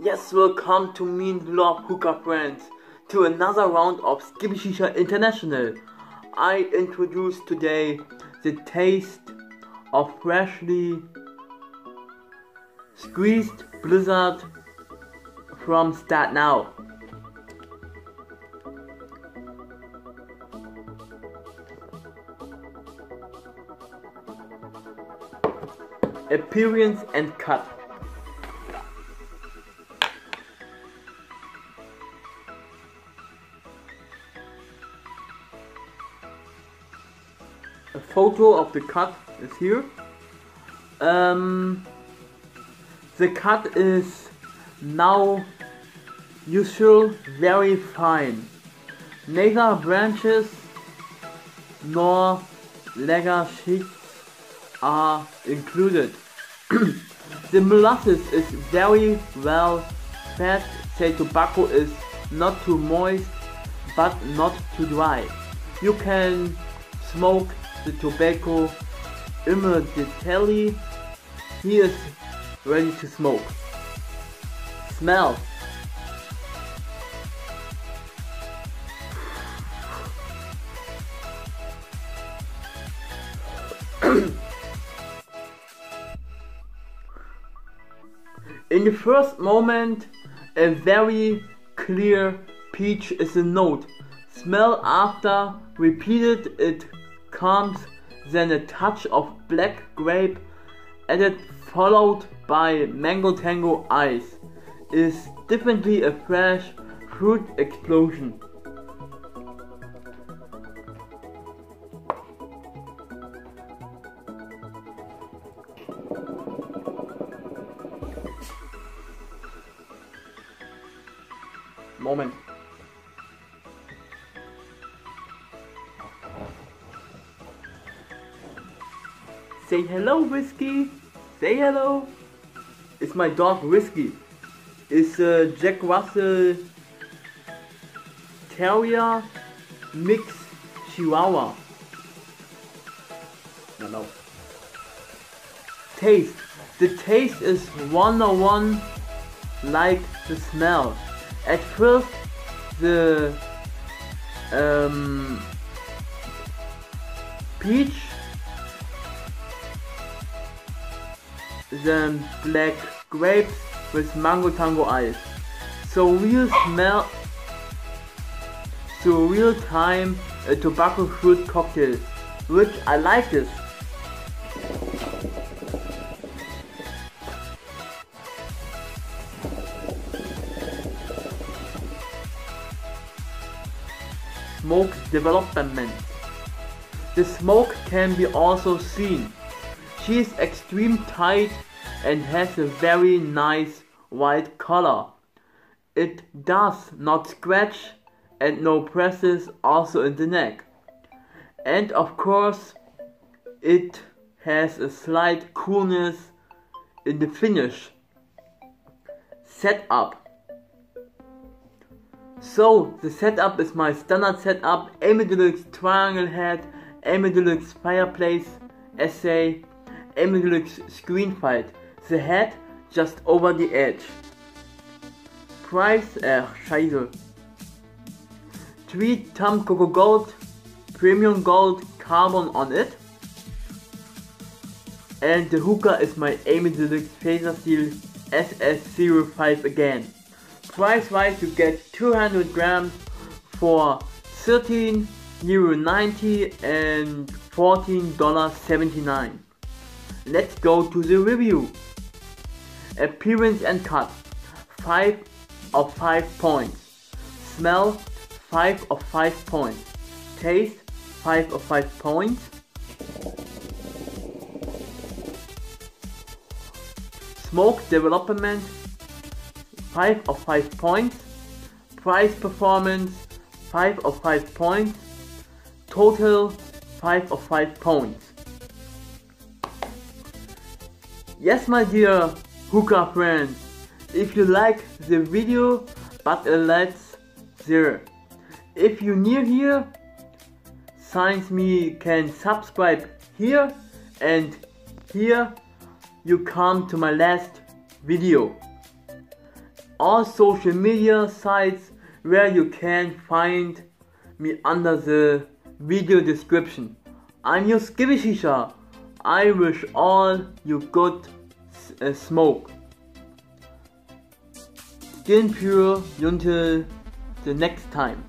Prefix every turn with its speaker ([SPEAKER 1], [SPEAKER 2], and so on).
[SPEAKER 1] Yes, welcome to me and love hookah friends to another round of SkippyShisha International. I introduce today the taste of freshly squeezed blizzard from Start Now. Appearance and cut. A photo of the cut is here. The cut is now usual, very fine. Neither branches nor lager sheets are included. The molasses is very well fed. The tobacco is not too moist but not too dry. You can smoke the tobacco immediately. He is ready to smoke. Smell. In the first moment, a very clear peach is a note. Smell after repeated, it comes then a touch of black grape added, followed by mango tango ice. Is definitely a fresh fruit explosion. Moment. Say hello, Whiskey. Say hello. It's my dog Whiskey. It's a Jack Russell Terrier mix Chihuahua. No. Taste. The taste is 101 like the smell. At first, the peach, then black grapes with mango tango ice. So real smell, so real time a tobacco fruit cocktail, which I like this. Smoke development. The smoke can be also seen. She is extreme tight and has a very nice white color. It does not scratch and no presses also in the neck. And of course it has a slight coolness in the finish. Setup. So the setup is my standard setup: Amy Deluxe triangle head, Amy Deluxe fireplace essay, Amy Deluxe screen fight. The head just over the edge. Price, Scheiße. 3 Tom Coco Gold, premium gold carbon on it. And the hookah is my Amy Deluxe Phaser Steel SS05 again. Price wise, you get 200 grams for €13.90 and $14.79. Let's go to the review. Appearance and cut, 5 of 5 points. Smell, 5 of 5 points. Taste, 5 of 5 points. Smoke development, 5 of 5 points. Price performance, 5 of 5 points. Total, 5 of 5 points. Yes, my dear hookah friends, if you like the video, but let's there. If you new here, signs me can subscribe here, and here you come to my last video. all social media sites where you can find me under the video description. I'm your SkippyShisha. I wish all you good smoke. Skin pure until the next time.